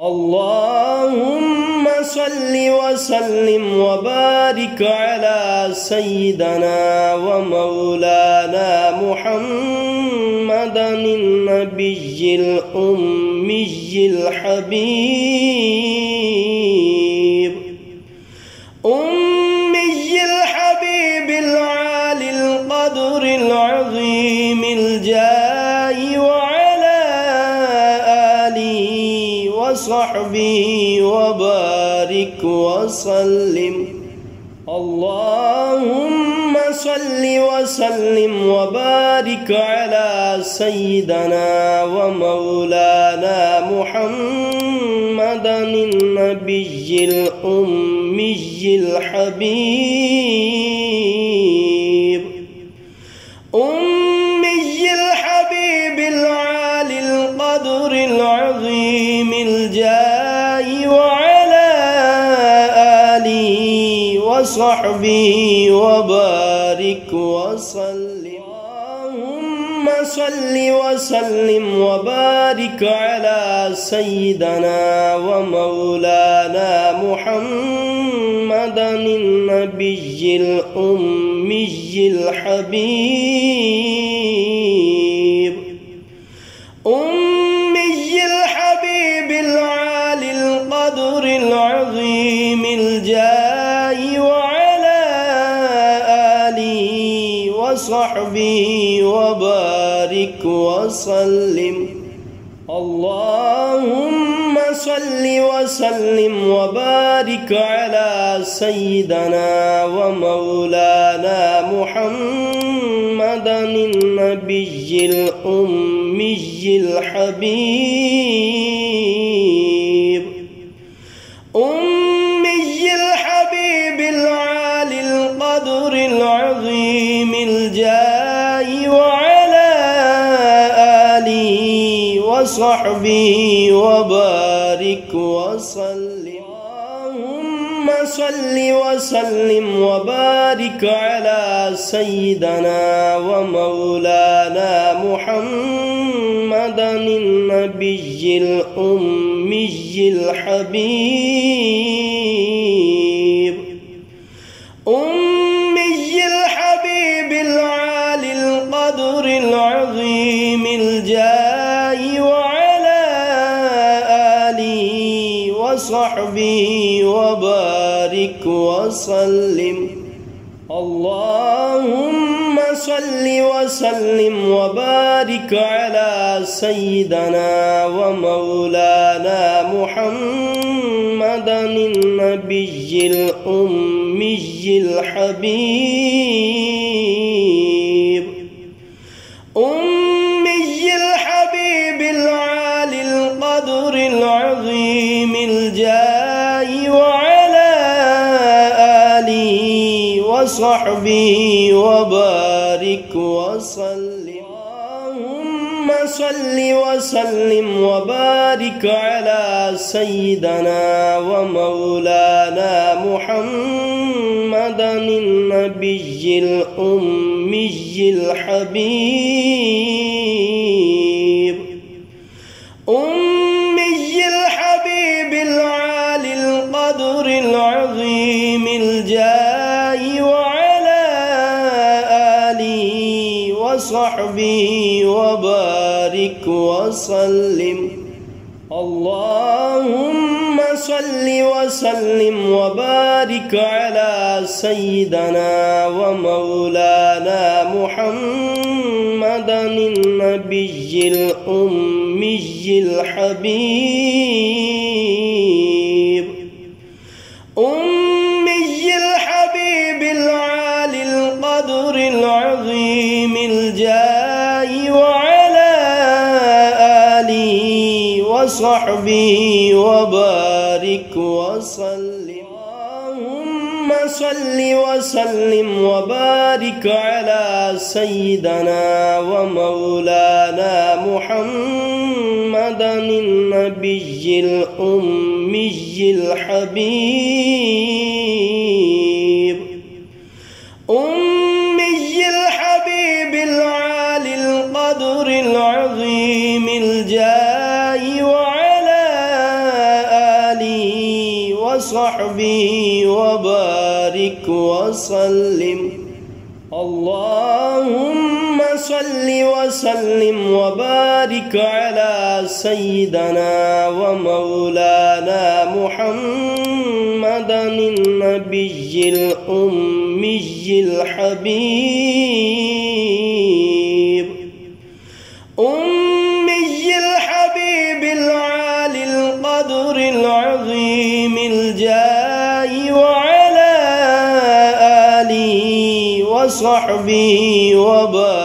اللهم صل وسلم وبارك على سيدنا ومولانا محمد النبي الأمي الحبيب أمي الحبيب العالي القدر العظيم الجاه وعلى آله وصحبه وبارك وسلم. اللهم صل وسلم وبارك على سيدنا ومولانا محمد النبي الأمي الحبيب أمي الحبيب العالي القدر العظيم الجاه وعلى آله وصحبه وبارك وسلم. اللهم صل وسلم وبارك على سيدنا ومولانا محمد النبي الأمي الحبيب أمي الحبيب العالي القدر العظيم الجاه وعلى آله وصحبه وبارك وسلم. اللهم صل وسلم وبارك على سيدنا ومولانا محمد النبي الأمي الحبيب أمي الحبيب العالي القدر العظيم الجاه وعلى آله وصحبه وبارك وسلم. اللهم صل وسلم وبارك على سيدنا ومولانا محمد النبي الأمي الحبيب أمي الحبيب العالي القدر العظيم الجاه وعلى آله وصحبه وبارك وسلم. اللهم صل وسلم وبارك على سيدنا ومولانا محمد النبي الأمي الحبيب أمي الحبيب العالي القدر العظيم الجاه وعلى آله وصحبه وبارك وسلم. اللهم صل وسلم وبارك على سيدنا ومولانا محمد النبي الأمي الحبيب أمي الحبيب العالي القدر العظيم الجاه وعلى آله وصحبه وبارك وسلم. اللهم صل وسلم وبارك على سيدنا ومولانا محمد النبي الأمي الحبيب أمي الحبيب العالي القدر العظيم الجاه وعلى آله وصحبه وبارك وسلم. اللهم صل وسلم وبارك على سيدنا ومولانا محمد النبي الأمي الحبيب أمي الحبيب العالي القدر العظيم الجاه وعلى وصحبه وبارك وسلم. اللهم صل وسلم وبارك على سيدنا ومولانا محمد النبي الأمي الحبيب، أمي الحبيب العالي القدر العظيم الجاه، وعلى آله وصحبه وبارك